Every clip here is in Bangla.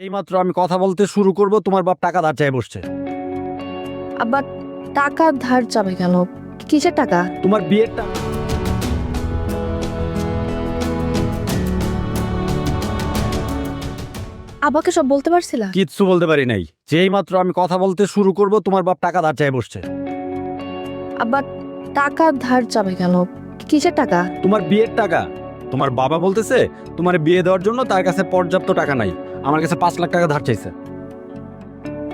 এইমাত্র আমি কথা বলতে শুরু করব তোমার বাপ টাকা ধার চাই বসছে। আবার টাকা ধার যাবে কেন? কিসের টাকা? তোমার বিয়ের টাকা। আব্বাকে সব বলতে পারছিলা? কিচ্ছু বলতে পারি নাই। যেই মাত্র আমি কথা বলতে শুরু করব তোমার বাপ টাকা ধার চাই বসছে। আবার টাকা ধার যাবে কেন? কিসের টাকা? তোমার বিয়ের টাকা। তোমার বাবা বলতেছে তোমার বিয়ে দেওয়ার জন্য তার কাছে পর্যাপ্ত টাকা নাই, আমার কাছে 5 লাখ টাকা ধার চাইছে।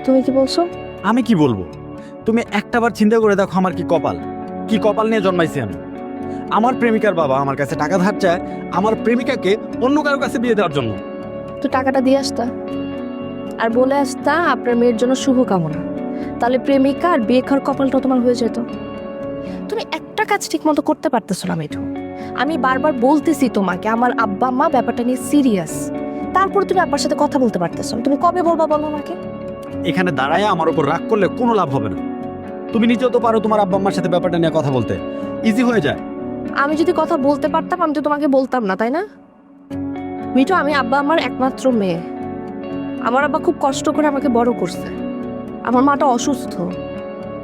তুমি কি বলছো? আমি কি বলবো? তুমি একটাবার চিন্তা করে দেখো আমার কি কপাল, কি কপাল নিয়ে জন্মাইছি আমি। আমার প্রেমিকার বাবা আমার কাছে টাকা ধার চায় আমার প্রেমিকাকে অন্য কারো কাছে বিয়ে দেওয়ার জন্য। তো টাকাটা দিয়ে আসতা আর বলে আসতা আপনার মেয়ের জন্য শুভ কামনা, তাহলে প্রেমিকা আর বিয়ে খাওয়ার কপালটা তোমার হয়ে যেত। তুমি একটা কাজ ঠিক মতো করতে পারতেছো না মিঠু। আমি বারবার বলতেছি তোমাকে আমার আব্বা মা ব্যাপারটা নিয়ে সিরিয়াস, তারপর তুমি আব্বার সাথে কথা বলতে পারতেছো না। তুমি কবে বলবা বলো আমাকে? এখানে দাঁড়ায় আমার উপর রাগ করলে কোনো লাভ হবে না। তুমি নিজেও তো পারো তোমার আব্বা আম্মার সাথে ব্যাপারটা নিয়ে কথা বলতে, ইজি হয়ে যায়। আমি যদি কথা বলতে পারতাম আমি তো তোমাকে বলতাম না, তাই না মিঠু? আমি আব্বা আমার একমাত্র মেয়ে। আমার আব্বা খুব কষ্ট করে আমাকে বড় করছে। আমার মাটা অসুস্থ।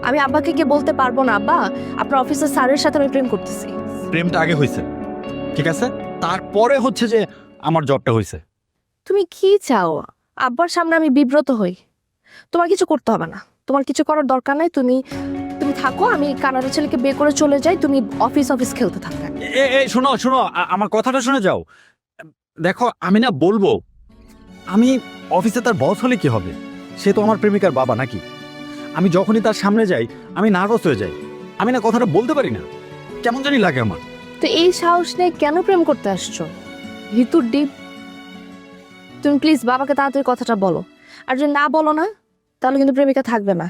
আমি আব্বাকে গিয়ে বলতে পারবো না আব্বা আপনার অফিসের স্যারের সাথে আমি প্রেম করতেছি। প্রেমটা আগে হয়েছে, ঠিক আছে, তারপরে হচ্ছে যে আমার জবটা হয়েছে। তুমি কি চাও? আব্বার সামনে আমি বিব্রত হই? তোমার কিছু করতে হবে না, তোমার কিছু করার দরকার নাই। তুমি তুমি থাকো, আমি কানাডা ছেলেকে বিয়ে করে চলে যাই, তুমি অফিস অফিস খেলতে থাকো। শোনো শোনো, আমার কথাটা শুনে যাও। দেখো আমি না বলবো, আমি অফিসে তার বস হলে কি হবে? সে তো আমার প্রেমিকার বাবা নাকি? আমি যখনই তার সামনে যাই আমি নার্ভাস হয়ে যাই। আমি না কথাটা বলতে পারি না, কেমন জানি লাগে আমার। তো এই সাহস নিয়ে কেন প্রেম করতে আসছো ভিতুর ডিপ? তুমি প্লিজ বাবাকে তাড়াতাড়ি কথাটা বলো, আর যদি না বলো না তাহলে কিন্তু প্রেমিকা থাকবে না।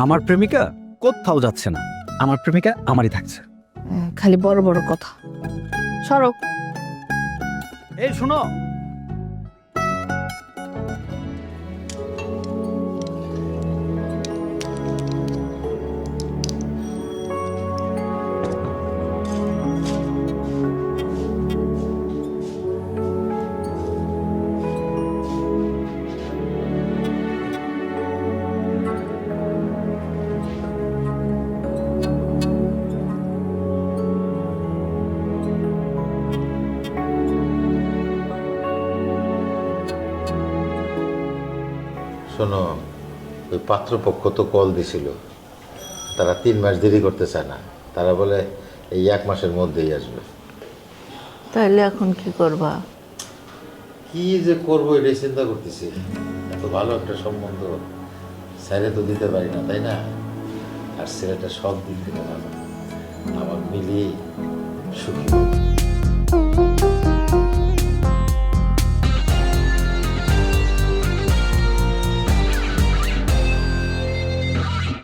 আমার প্রেমিকা কোথাও যাচ্ছে না, আমার প্রেমিকা আমারই থাকছে। খালি বড় বড় কথা। সরো। এই শোনো, শোনো, ওই পাত্রপক্ষ তো কল দিছিল, তারা 3 মাস দেরি করতে চায় না। তারা বলে এই 1 মাসের মধ্যেই আসবে। তাহলে এখন কি করবা? কি যে করবো এটাই চিন্তা করতেছি। এত ভালো একটা সম্বন্ধ ছেড়ে তো দিতে পারি না, তাই না? আর ছেলেটা সব দিক থেকে ভালো, আমার মিলিয়ে সুখী।